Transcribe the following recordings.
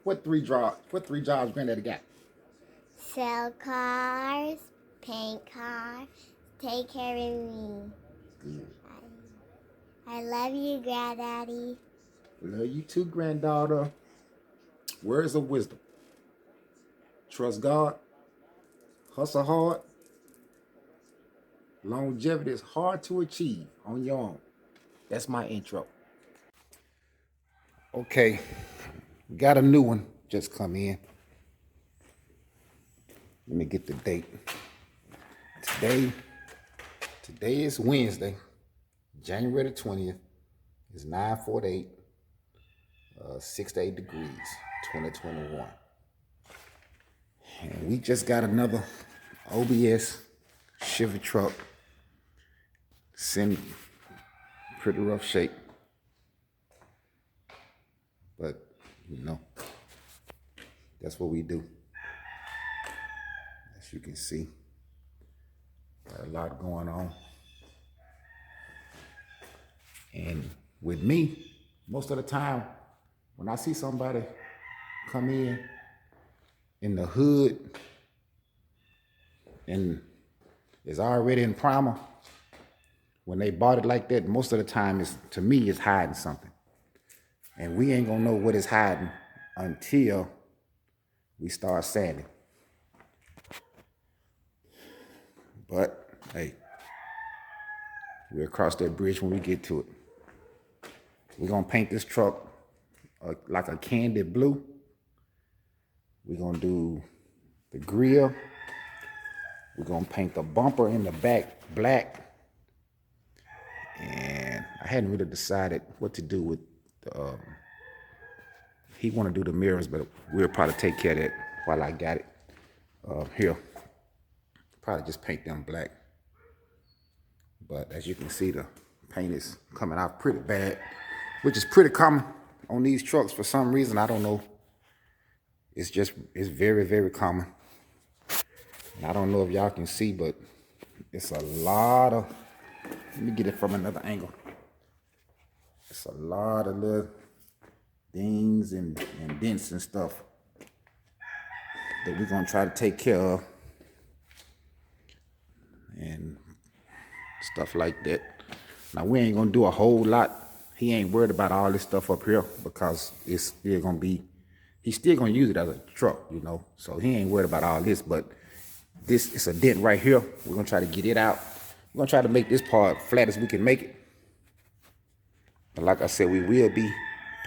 What three jobs Granddaddy got? Sell cars, paint cars, take care of me. Good. I love you, Granddaddy. Love you too, granddaughter. Words of wisdom. Trust God. Hustle hard. Longevity is hard to achieve on your own. That's my intro. Okay, got a new one just come in. Let me get the date. Today is Wednesday, January the 20th. It's 9:48, 6 to 8 degrees, 2021. And we just got another OBS Chevy truck. It's in pretty rough shape. But, you know, that's what we do. As you can see, got a lot going on. And with me, most of the time, when I see somebody come in the hood and is already in primer, when they bought it like that, most of the time, to me, it's hiding something. And we ain't gonna know what it's hiding until we start sanding. But, hey, we'll cross that bridge when we get to it. We're gonna paint this truck like a candy blue. We're gonna do the grill. We're gonna paint the bumper in the back black. And I hadn't really decided what to do with the, he wanna do the mirrors, but we'll probably take care of that while I got it here. Probably just paint them black. But as you can see, the paint is coming out pretty bad, which is pretty common on these trucks for some reason. I don't know. It's very, very common. And I don't know if y'all can see, but it's a lot of, let me get it from another angle. It's a lot of little dings and dents and stuff that we're gonna try to take care of. And stuff like that. Now we ain't gonna do a whole lot. He ain't worried about all this stuff up here because it's still gonna be, he's still gonna use it as a truck, you know. So he ain't worried about all this, but this is a dent right here. We're gonna try to get it out. We're gonna try to make this part flat as we can make it. But like I said, we will be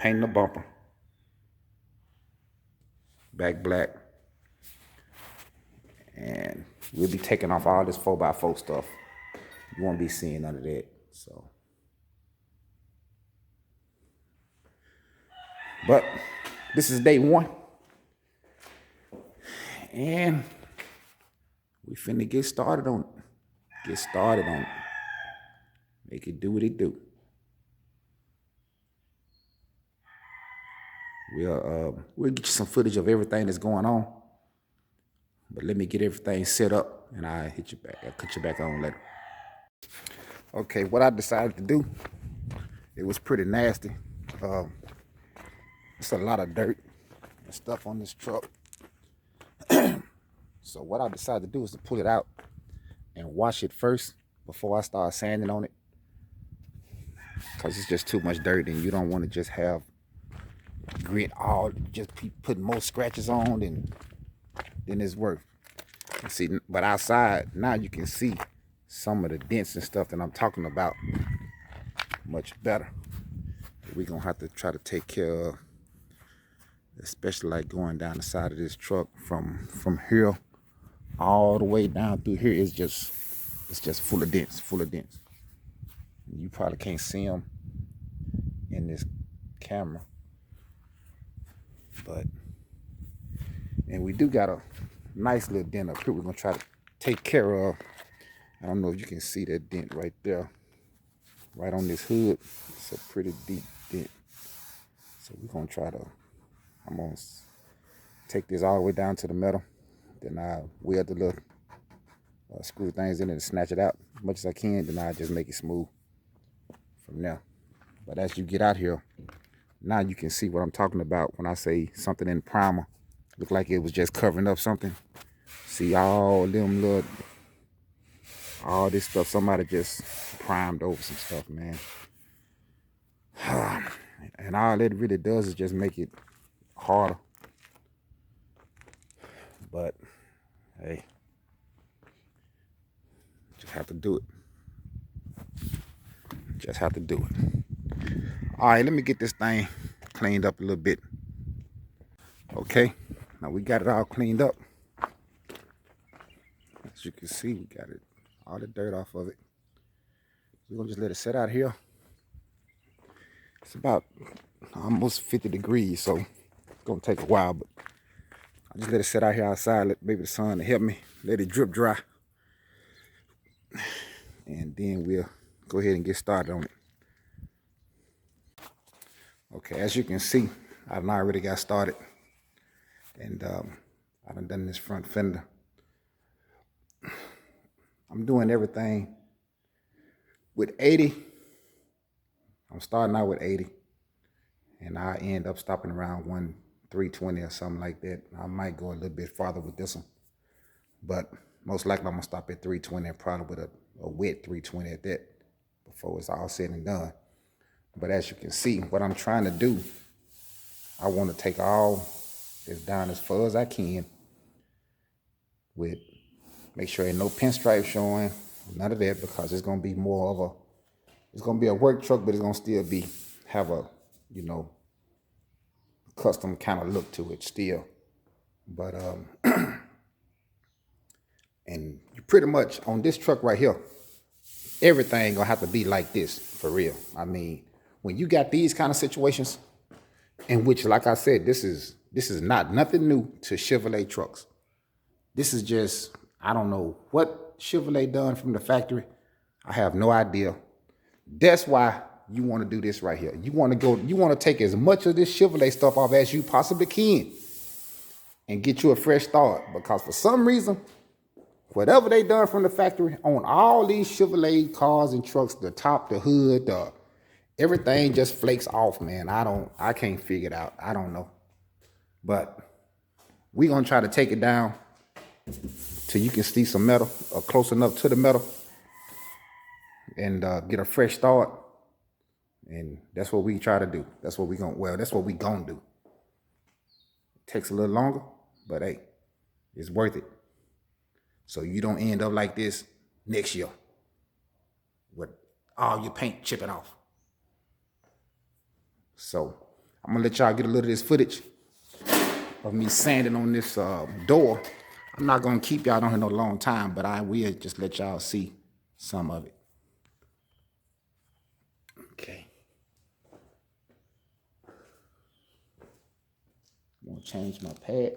painting the bumper. Back black. And we'll be taking off all this 4x4 stuff. You won't be seeing none of that. So, but this is day one, and we finna get started on it. Make it do what it do. We'll get you some footage of everything that's going on. But let me get everything set up, and I'll hit you back. I'll cut you back on later. Okay, what I decided to do, it was pretty nasty. It's a lot of dirt and stuff on this truck. So what I decided to do is to pull it out and wash it first before I start sanding on it. Because it's just too much dirt, and you don't want to just have grit just keep putting more scratches on than it's worth. See, but outside, now you can see some of the dents and stuff that I'm talking about much better. We're gonna have to try to take care of, especially like going down the side of this truck from here all the way down through here. It's just full of dents. You probably can't see them in this camera, and we do got a nice little dent up here we're gonna try to take care of. I don't know if you can see that dent right there, right on this hood. It's a pretty deep dent. So we're gonna I'm gonna take this all the way down to the metal. Then I weld the little screw things in it and snatch it out as much as I can. Then I just make it smooth from there. But as you get out here, Now you can see what I'm talking about when I say something in primer. Look like it was just covering up something. See all them little, all this stuff, somebody just primed over some stuff, man. And all it really does is just make it harder. But hey, just have to do it. Just have to do it. All right, let me get this thing cleaned up a little bit. Okay, now we got it all cleaned up. As you can see, we got it, all the dirt off of it. We're gonna just let it sit out here. It's about almost 50 degrees, so it's gonna take a while, but I just let it sit out here outside, let maybe the sun help me, let it drip dry. And then we'll go ahead and get started on it. Okay, as you can see, I've already got started. And I've done this front fender. I'm doing everything with 80. I'm starting out with 80. And I end up stopping around 320 or something like that. I might go a little bit farther with this one. But most likely I'm gonna stop at 320 and probably with a wet 320 at that before it's all said and done. But as you can see, what I'm trying to do, I want to take all this down as far as I can with, make sure ain't no pinstripe showing, none of that, because it's going to be more of a, it's going to be a work truck, but it's going to still be, have a, you know, custom kind of look to it still. But, and you pretty much, on this truck right here, everything going to have to be like this, for real. I mean, when you got these kind of situations, in which, like I said, this is nothing new to Chevrolet trucks. This is just, I don't know what Chevrolet done from the factory. I have no idea. That's why you want to do this right here. You want to take as much of this Chevrolet stuff off as you possibly can and get you a fresh start. Because for some reason, whatever they done from the factory on all these Chevrolet cars and trucks, the top, the hood, everything just flakes off, man. I can't figure it out. I don't know. But we're going to try to take it down till you can see some metal or close enough to the metal and get a fresh start. And that's what we try to do. That's what we're going to, well, that's what we're going to do. It takes a little longer, but hey, it's worth it. So you don't end up like this next year with all your paint chipping off. So I'm gonna let y'all get a little of this footage of me sanding on this door. I'm not gonna keep y'all on here no long time, but I will just let y'all see some of it. Okay. I'm gonna change my pad.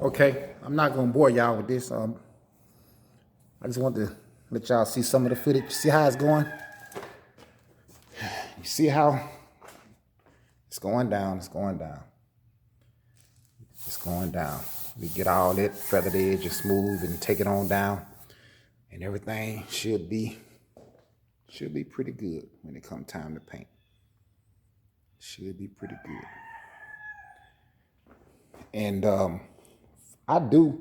Okay, I'm not gonna bore y'all with this. I just want to let y'all see some of the footage. See how it's going? You see how it's going down, it's going down. It's going down. We get all that feathered edge and smooth and take it on down. And everything should be pretty good when it comes time to paint. Should be pretty good. And I do,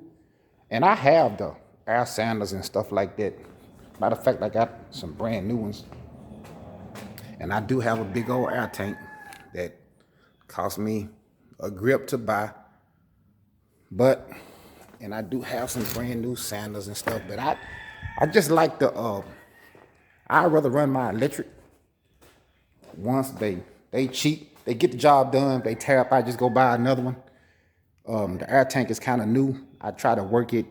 and I have the air sanders and stuff like that. Matter of fact, I got some brand new ones. And I do have a big old air tank that cost me a grip to buy. And I do have some brand new sanders and stuff, but I just like the, I'd rather run my electric. Once they cheap, they get the job done, they tear up, I just go buy another one. The air tank is kind of new. I try to work it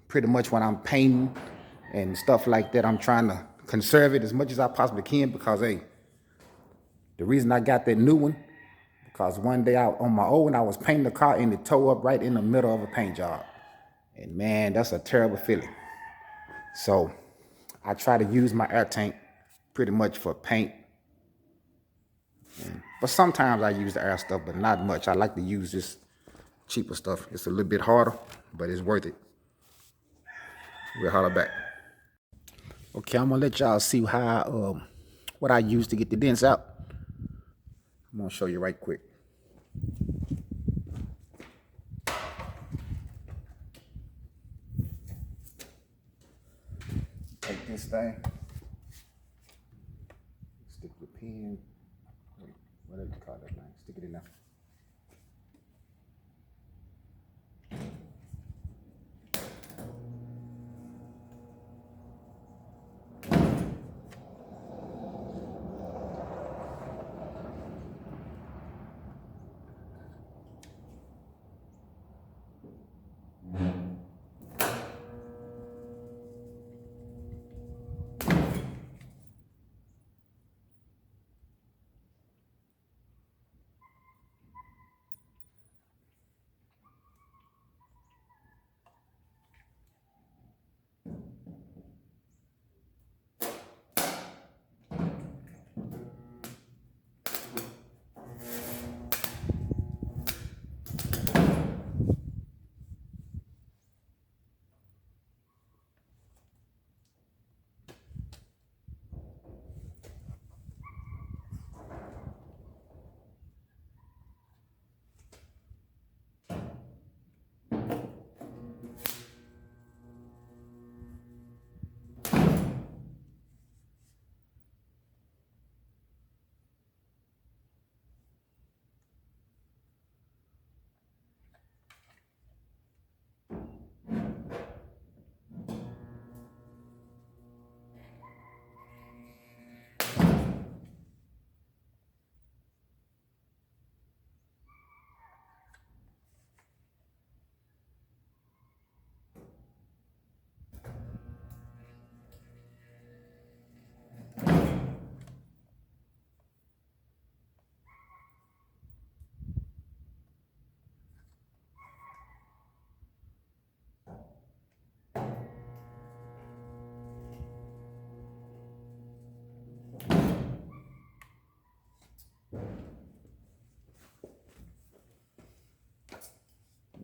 pretty much when I'm painting and stuff like that. I'm trying to conserve it as much as I possibly can because, hey, the reason I got that new one, because one day on my old one, I was painting the car and it tore up right in the middle of a paint job. And man, that's a terrible feeling. So I try to use my air tank pretty much for paint. But sometimes I use the air stuff, but not much. I like to use this cheaper stuff. It's a little bit harder, but it's worth it. We'll holler back. Okay, I'm gonna let y'all see how what I use to get the dents out. I'm gonna show you right quick. Take this thing, stick your pen, whatever you call that thing, stick it in there.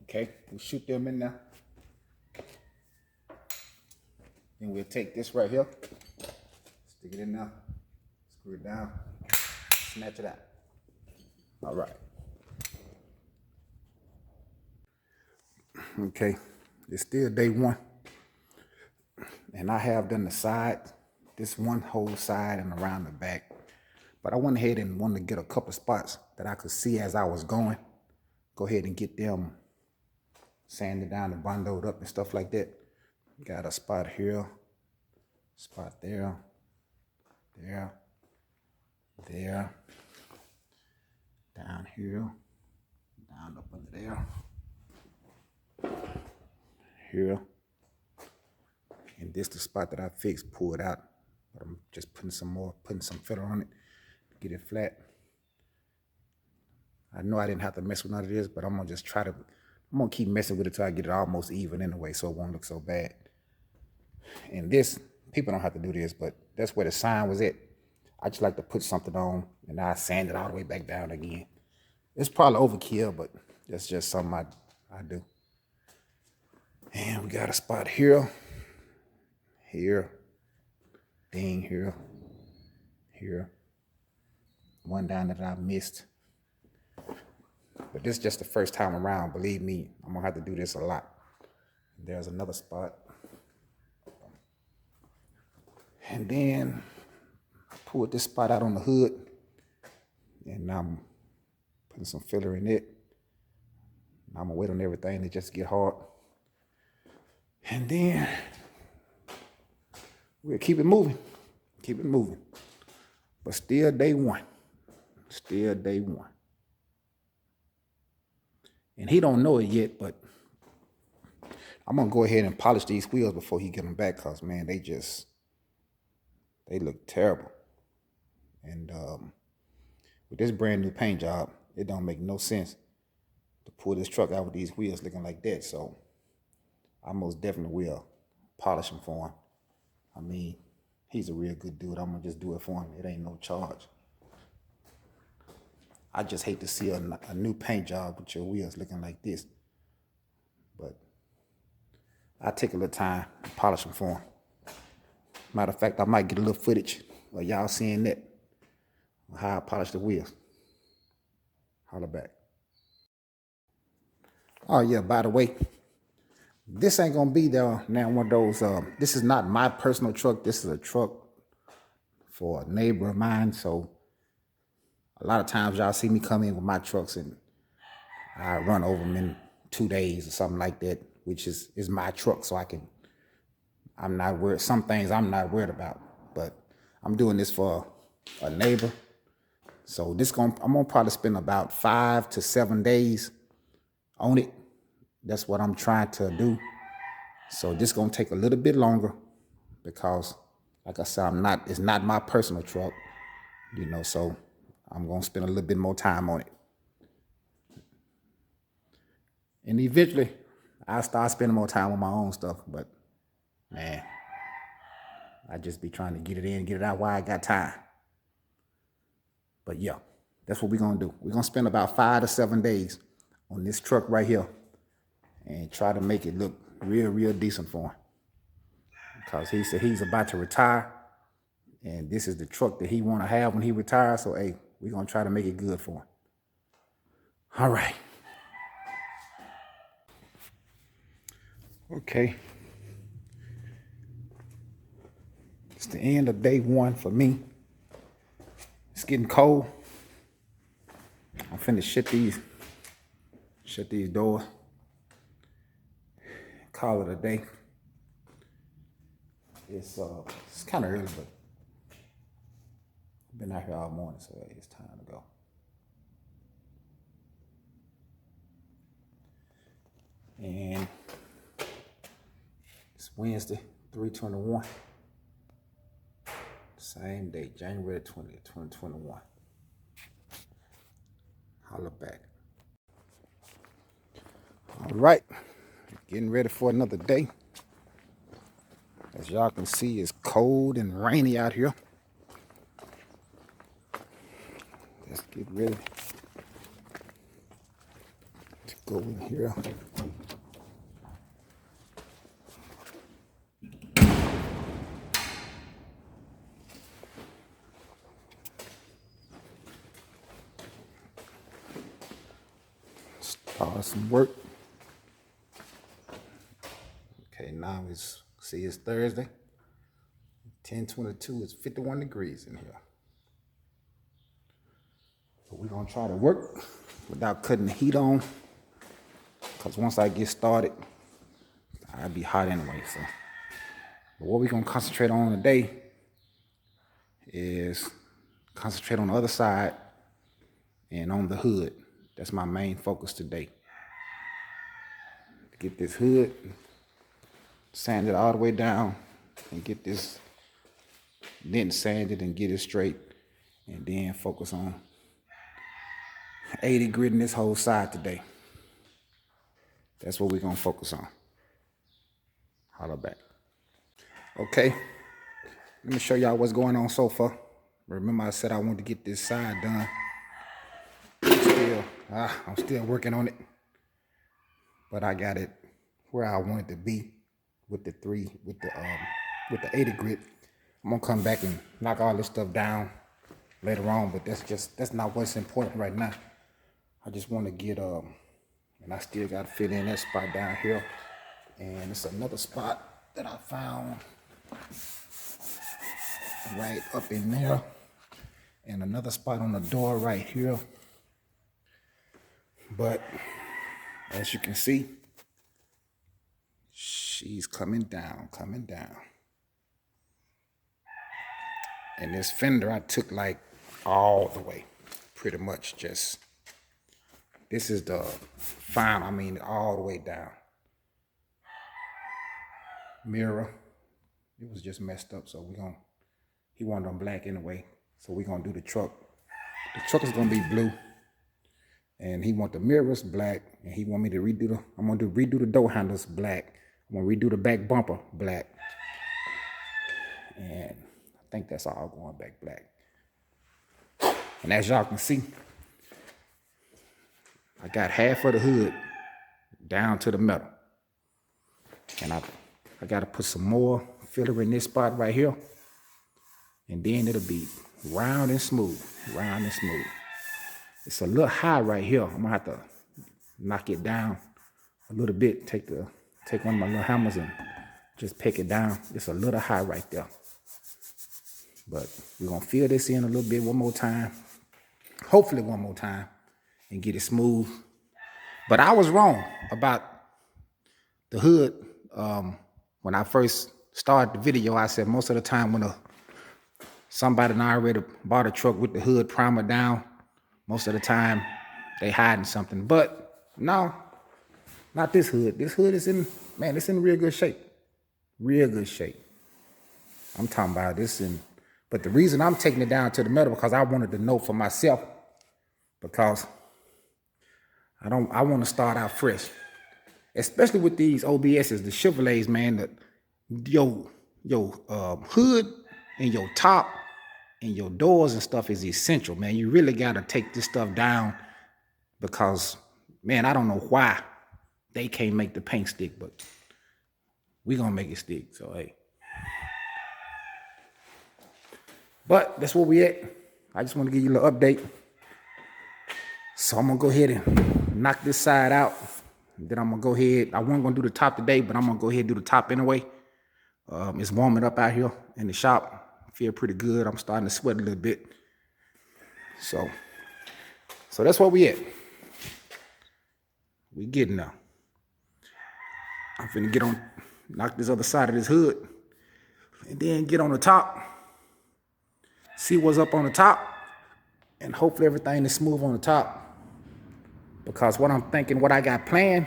Okay, we'll shoot them in there. Then we'll take this right here, stick it in there, screw it down, snatch it out. All right. Okay, it's still day one. And I have done the side, this one whole side and around the back. But I went ahead and wanted to get a couple spots that I could see as I was going. Go ahead and get them sanded down and bundled up and stuff like that. Got a spot here, spot there, there, there, down here, down up under there, here. And this the spot that I fixed, pulled out. But I'm just putting some filler on it to get it flat. I know I didn't have to mess with none of this, but I'm gonna just try to I'm gonna keep messing with it till I get it almost even anyway, so it won't look so bad. And this, people don't have to do this, but that's where the sign was at. I just like to put something on and I sand it all the way back down again. It's probably overkill, but that's just something I do. And we got a spot here, here, ding, here, here. One down that I missed. But this is just the first time around. Believe me, I'm gonna have to do this a lot. There's another spot. And then I pulled this spot out on the hood. And I'm putting some filler in it. I'm gonna wait on everything to just get hard. And then we'll keep it moving. Keep it moving. But still day one. Still day one. And he don't know it yet, but I'm gonna go ahead and polish these wheels before he get them back, cause man, they look terrible. And with this brand new paint job, it don't make no sense to pull this truck out with these wheels looking like that. So I most definitely will polish them for him. I mean, he's a real good dude. I'm gonna just do it for him. It ain't no charge. I just hate to see a new paint job with your wheels looking like this. But I take a little time to polish them for him. Matter of fact, I might get a little footage of y'all seeing that, how I polish the wheels. Holla back. Oh yeah, by the way, this ain't gonna be there now one of those, this is not my personal truck. This is a truck for a neighbor of mine. So a lot of times y'all see me come in with my trucks and I run over them in 2 days or something like that, which is my truck. So I'm not worried. Some things I'm not worried about, but I'm doing this for a neighbor. So I'm gonna probably spend about 5 to 7 days on it. That's what I'm trying to do. So this gonna take a little bit longer because, like I said, it's not my personal truck, so I'm gonna spend a little bit more time on it. And eventually I'll start spending more time on my own stuff, but man, I just be trying to get it in, get it out while I got time. But yeah, that's what we're gonna do. We're gonna spend about 5 to 7 days on this truck right here and try to make it look real, real decent for him. Because he said he's about to retire and this is the truck that he wanna have when he retires. So hey, we're gonna try to make it good for him. All right. Okay. It's the end of day one for me. It's getting cold. I'm finna shut these doors. Call it a day. It's kind of early, but I've been out here all morning, so it's time to go. And it's Wednesday, 3/21. Same day, January 20th, 2021. Holla back. All right, getting ready for another day. As y'all can see, it's cold and rainy out here. Let's get ready to go in here. Start some work. Okay, now it's Thursday. 10/22, it's 51 degrees in here. So we're gonna try to work without cutting the heat on. Because once I get started, I'll be hot anyway. So but what we're gonna concentrate on today is concentrate on the other side and on the hood. That's my main focus today. Get this hood, sand it all the way down, and get this dent sanded and get it straight, and then focus on 80 gritting this whole side today. That's what we're gonna focus on. Holler back. Okay, let me show y'all what's going on so far. Remember I said I wanted to get this side done. I'm still working on it, but I got it where I want it to be with the with the 80 grit. I'm gonna come back and knock all this stuff down later on, but that's not what's important right now. I just want to get and I still got to fill in that spot down here, and it's another spot that I found right up in there, and another spot on the door right here. But as you can see, she's coming down. And this fender I took like all the way, pretty much just, this is the final, I mean all the way down. Mirror, it was just messed up, so he wanted them black anyway, so we're gonna do the truck. The truck is gonna be blue, and he want the mirrors black, and he want me to I'm gonna redo the door handles black. I'm gonna redo the back bumper black, and I think that's all going back black. And as y'all can see, I got half of the hood down to the metal, and I got to put some more filler in this spot right here, and then it'll be round and smooth. It's a little high right here. I'm gonna have to knock it down a little bit. Take one of my little hammers and just peck it down. It's a little high right there, but we're gonna fill this in a little bit one more time, hopefully one more time, and get it smooth. But I was wrong about the hood. When I first started the video, I said most of the time when somebody already bought a truck with the hood primer down, most of the time they hiding something. But no, not this hood. This hood is it's in real good shape. Real good shape. I'm talking about this but the reason I'm taking it down to the metal because I wanted to know for myself, because I want to start out fresh. Especially with these OBSs, the Chevrolets, man, your hood and your top and your doors and stuff is essential, man. You really got to take this stuff down because, man, I don't know why they can't make the paint stick, but we gonna make it stick, so hey. But that's where we at. I just want to give you a little update. So I'm gonna go ahead and knock this side out. Then I'm gonna go ahead. I wasn't gonna do the top today, but I'm gonna go ahead and do the top anyway. It's warming up out here in the shop. I feel pretty good. I'm starting to sweat a little bit. So that's where we at. We getting there. I'm finna knock this other side of this hood, and then get on the top, see what's up on the top, and hopefully everything is smooth on the top. Because what I'm thinking, what I got planned,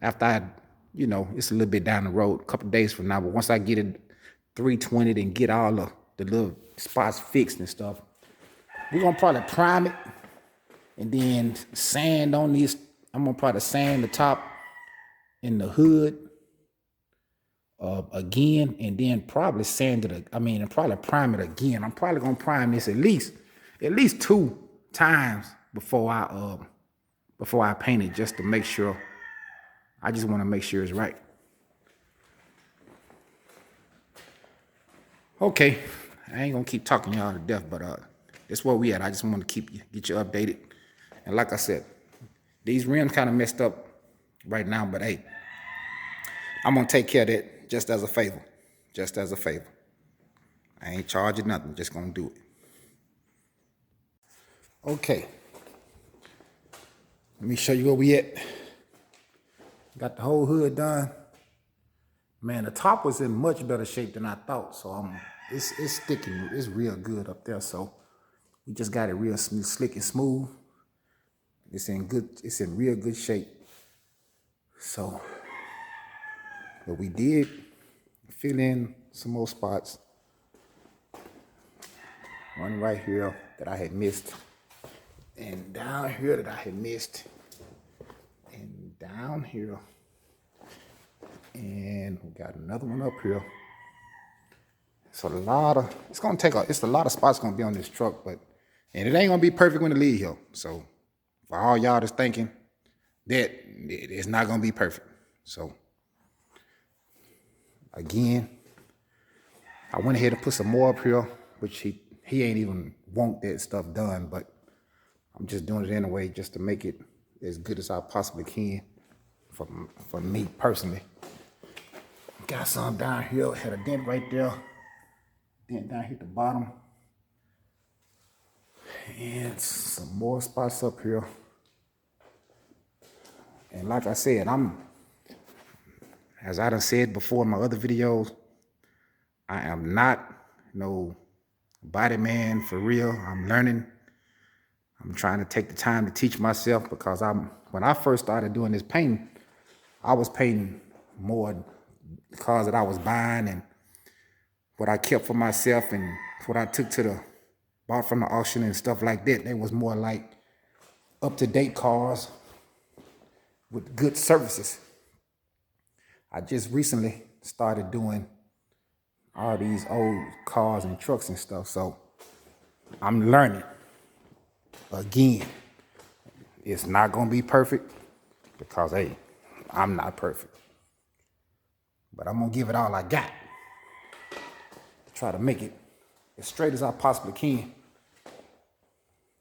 after it's a little bit down the road, a couple days from now, but once I get it 320 and get all the little spots fixed and stuff, we're gonna probably prime it and then sand on these. I'm gonna probably sand the top and the hood again, and then probably and probably prime it again. I'm probably gonna prime this at least 2 times before I paint it, just to make sure. I just want to make sure it's right. Okay, I ain't gonna keep talking y'all to death, but that's where we at. I just want to get you updated. And like I said, these rims kind of messed up right now, but hey, I'm gonna take care of that just as a favor. I ain't charging nothing, just gonna do it. Okay, let me show you where we at. Got the whole hood done. Man, the top was in much better shape than I thought, so it's sticking. It's real good up there, so we just got it real slick and smooth. It's in real good shape. So, but we did fill in some more spots. One right here that I had missed, and down here that I had missed. down here. And we got another one up here. It's a lot of spots gonna be on this truck, and it ain't gonna be perfect when it leave here. So for all y'all that's thinking that it's not gonna be perfect. So again, I went ahead and put some more up here, which he ain't even want that stuff done, but I'm just doing it anyway just to make it as good as I possibly can for me personally. Got some down here, had a dent right there. Dent down here at the bottom. And some more spots up here. And like I said, as I done said before in my other videos, I am not no body man for real. I'm learning. I'm trying to take the time to teach myself because when I first started doing this painting, I was painting more the cars that I was buying and what I kept for myself and what I took bought from the auction and stuff like that. They was more like up-to-date cars with good services. I just recently started doing all these old cars and trucks and stuff, so I'm learning. Again, it's not gonna be perfect because, hey, I'm not perfect. But I'm gonna give it all I got. Try to make it as straight as I possibly can.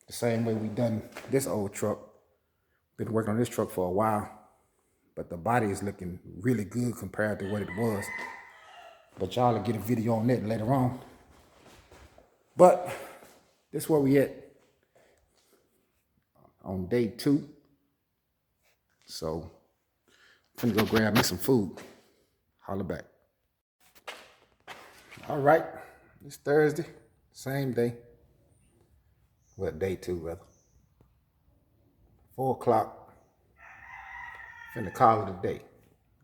The same way we done this old truck. Been working on this truck for a while, but the body is looking really good compared to what it was. But y'all will get a video on that later on. But this is where we at on day 2. So I'm gonna go grab me some food. Holla back. All right, it's Thursday, same day. Well, day 2 rather. 4 o'clock. Finna call it a day.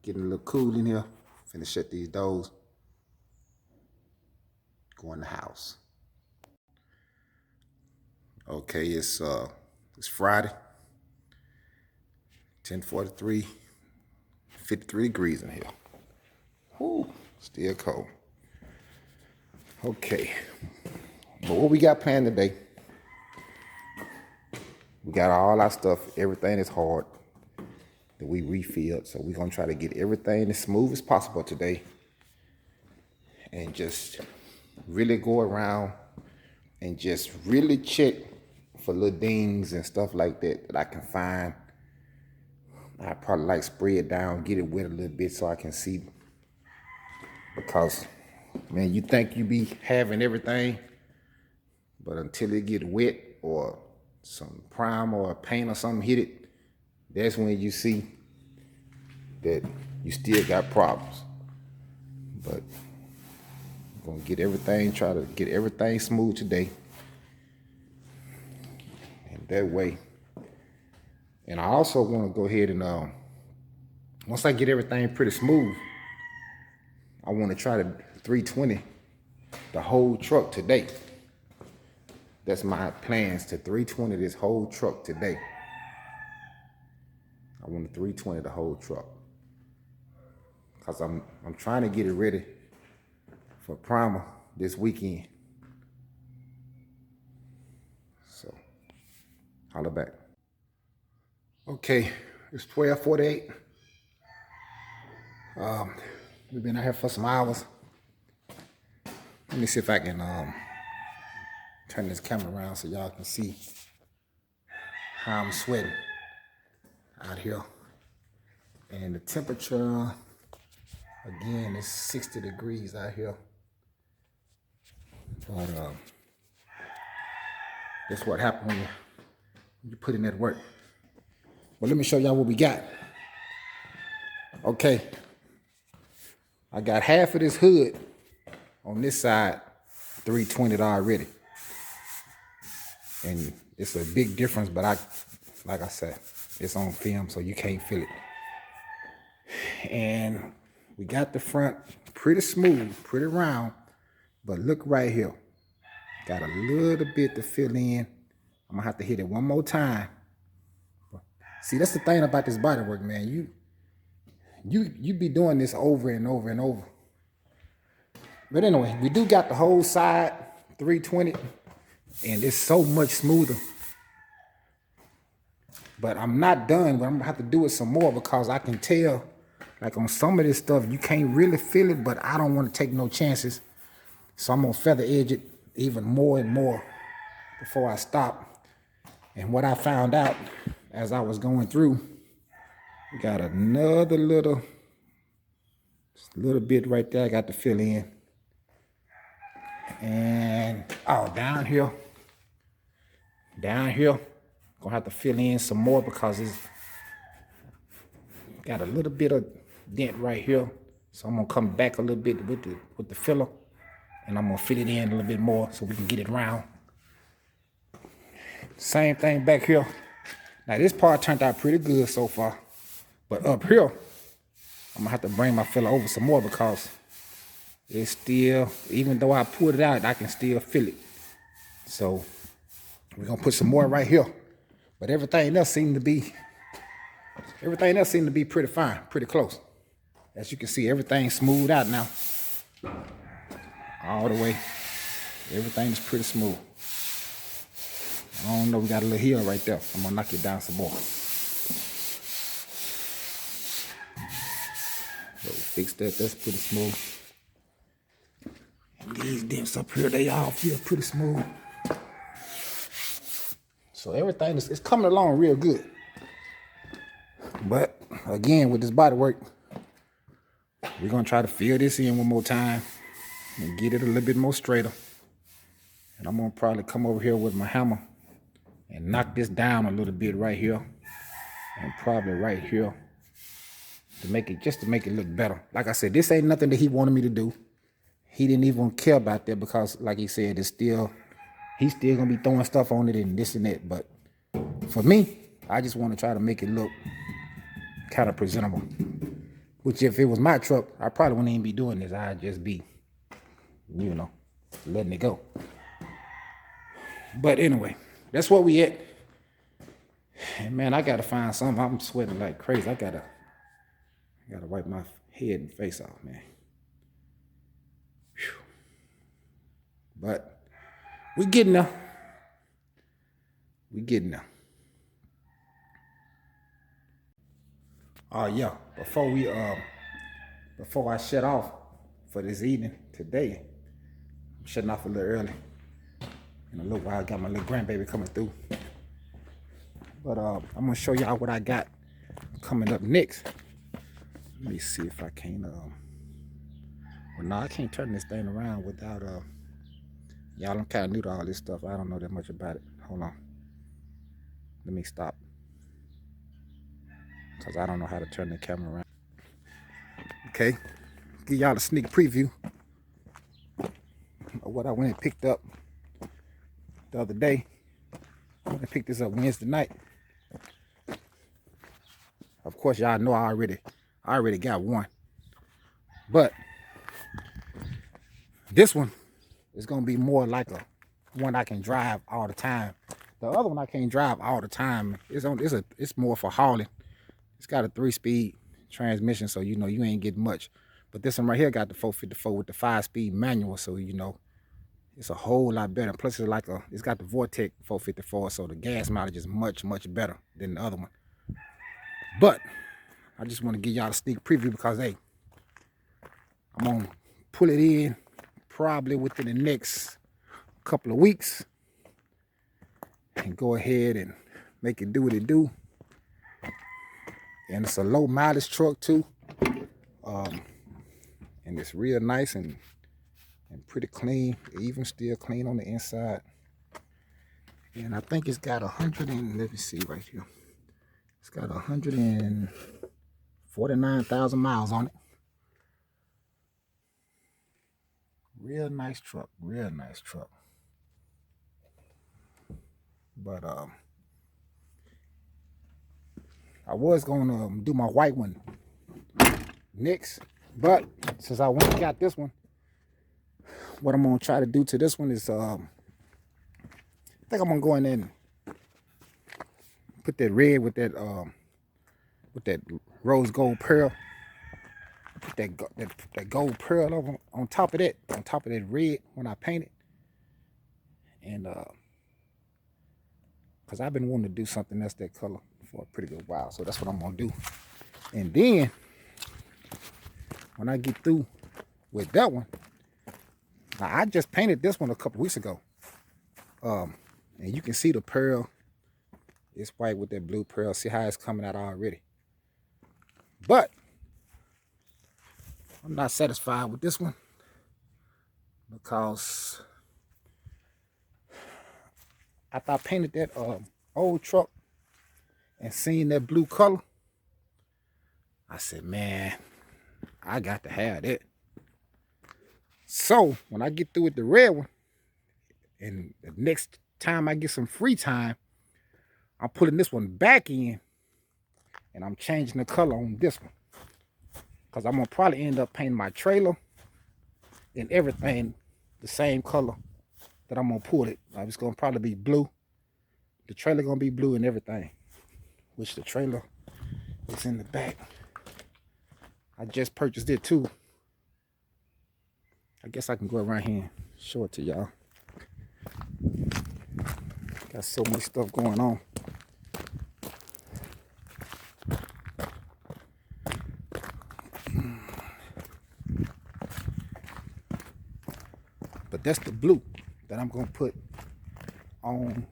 Getting a little cool in here. Finna shut these doors. Go in the house. Okay, it's Friday. 10:43. 53 degrees in here. Whoo, still cold. Okay, but what we got planned today? We got all our stuff, everything is hard that we refilled. So we're gonna try to get everything as smooth as possible today and just really go around and just really check for little dings and stuff like that I can find. I probably like spray it down, get it wet a little bit so I can see. Because, man, you think you be having everything, but until it get wet or some prime or a paint or something hit it, that's when you see that you still got problems. But I'm gonna try to get everything smooth today. And that way. And I also want to go ahead and once I get everything pretty smooth, I want to try to 320 the whole truck today. That's my plans, to 320 this whole truck today. I want to 320 the whole truck. Because I'm trying to get it ready for primer this weekend. So, holla back. Okay, it's 12:48. We've been out here for some hours. Let me see if I can turn this camera around so y'all can see how I'm sweating out here. And the temperature, again, is 60 degrees out here. But that's what happens when you put in that work. Well, let me show y'all what we got. Okay, I got half of this hood on this side 320'd already. And it's a big difference, but like I said, it's on film, so you can't feel it. And we got the front pretty smooth, pretty round, but look right here. Got a little bit to fill in. I'm gonna have to hit it one more time. See, that's the thing about this body work, man. You be doing this over and over and over. But anyway, we do got the whole side 320, and it's so much smoother. But I'm not done, but I'm gonna have to do it some more because I can tell, like on some of this stuff, you can't really feel it, but I don't want to take no chances. So I'm gonna feather edge it even more and more before I stop. And what I found out as I was going through, we got another little bit right there I got to fill in. And down here, gonna have to fill in some more because it's got a little bit of dent right here. So I'm gonna come back a little bit with the filler, and I'm gonna fit it in a little bit more so we can get it round. Same thing back here. Now this part turned out pretty good so far, but up here, I'm gonna have to bring my filler over some more because it's still, even though I pulled it out, I can still feel it. So we're gonna put some more right here. But everything else seemed to be pretty fine, pretty close. As you can see, everything's smoothed out now. All the way. Everything is pretty smooth. I don't know, we got a little hill right there. I'm gonna knock it down some more. So we fixed that, that's pretty smooth. And these dents up here, they all feel pretty smooth. So everything is coming along real good. But again, with this body work, we're gonna try to fill this in one more time and get it a little bit more straighter. And I'm gonna probably come over here with my hammer and knock this down a little bit right here and probably right here to make it look better. Like I said, this ain't nothing that he wanted me to do. He didn't even care about that because, like he said, he's still gonna be throwing stuff on it and this and that. But for me, I just want to try to make it look kind of presentable. Which if it was my truck, I probably wouldn't even be doing this. I'd just be, letting it go. But anyway, that's where we at. And man, I gotta find something. I'm sweating like crazy. I gotta wipe my head and face off, man. Whew. But we getting there. Oh yeah, before I shut off for this evening today, I'm shutting off a little early. In a little while, I got my little grandbaby coming through. But I'm gonna show y'all what I got coming up next. Let me see if I can. Well, no, I can't turn this thing around without. Y'all, I'm kind of new to all this stuff. I don't know that much about it. Hold on. Let me stop. Because I don't know how to turn the camera around. Okay. Give y'all a sneak preview of what I went and picked up the other day. I went and picked this up Wednesday night. Of course, y'all know I already got one. But this one is going to be more like a one I can drive all the time. The other one I can't drive all the time. It's more for hauling. It's got a 3-speed transmission, so you ain't getting much. But this one right here got the 454 with the 5-speed manual, so it's a whole lot better. Plus it's got the Vortec 454, so the gas mileage is much, much better than the other one. But I just want to give y'all a sneak preview because hey, I'm gonna pull it in probably within the next couple of weeks and go ahead and make it do what it do. And it's a low mileage truck too. And it's real nice and pretty clean, even still clean on the inside. And I think it's got 100 and, let me see right here. It's got 149,000 miles on it. Real nice truck, real nice truck. But I was gonna do my white one next, but since I went and got this one, what I'm gonna try to do to this one is I think I'm gonna go in there and put that red with that rose gold pearl. Put that gold pearl over on top of that red when I paint it. And because I've been wanting to do something else that color for a pretty good while, so that's what I'm gonna do. And then when I get through with that one, now I just painted this one a couple weeks ago, and you can see the pearl. It's white with that blue pearl. See how it's coming out already. But I'm not satisfied with this one because after I painted that old truck and seen that blue color, I said, man, I got to have that. So when I get through with the red one, and the next time I get some free time, I'm putting this one back in, and I'm changing the color on this one. Because I'm going to probably end up painting my trailer and everything the same color that I'm going to pull it. It's going to probably be blue. The trailer going to be blue and everything. Which the trailer is in the back. I just purchased it too. I guess I can go around here and show it to y'all. Got so much stuff going on. But that's the blue that I'm going to put on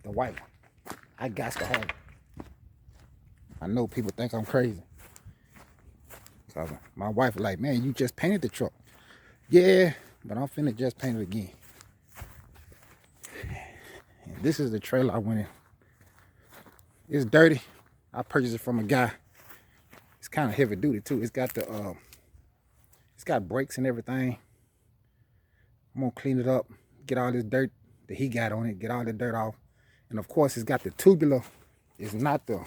the white one. I got to have it. I know people think I'm crazy. So my wife was like, man, you just painted the truck. Yeah, but I'm finna just paint it again. And this is the trailer I went in. It's dirty. I purchased it from a guy. It's kind of heavy duty too. It's got the it's got brakes and everything. I'm gonna clean it up, get all this dirt that he got on it, get all the dirt off. And of course it's got the tubular. It's not the,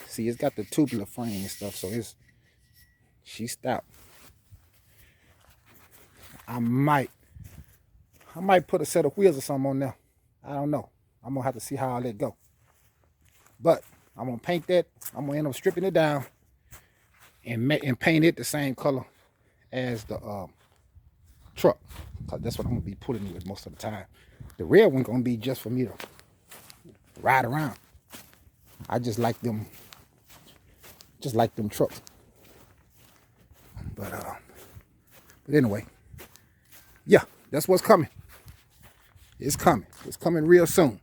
see, it's got the tubular frame and stuff, so she's stout. I might put a set of wheels or something on there. I don't know. I'm gonna have to see how all that go. But I'm gonna paint that. I'm gonna end up stripping it down and paint it the same color as the truck. Cause that's what I'm gonna be putting it with most of the time. The red one gonna be just for me to ride around. I just like them trucks. But anyway, yeah, that's what's coming. It's coming. It's coming real soon.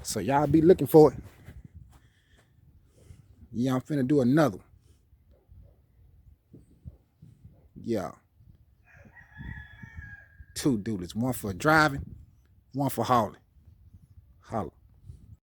So y'all be looking for it. Yeah, I'm finna do another one. Yeah. 2 duties. One for driving, one for hauling. Holla.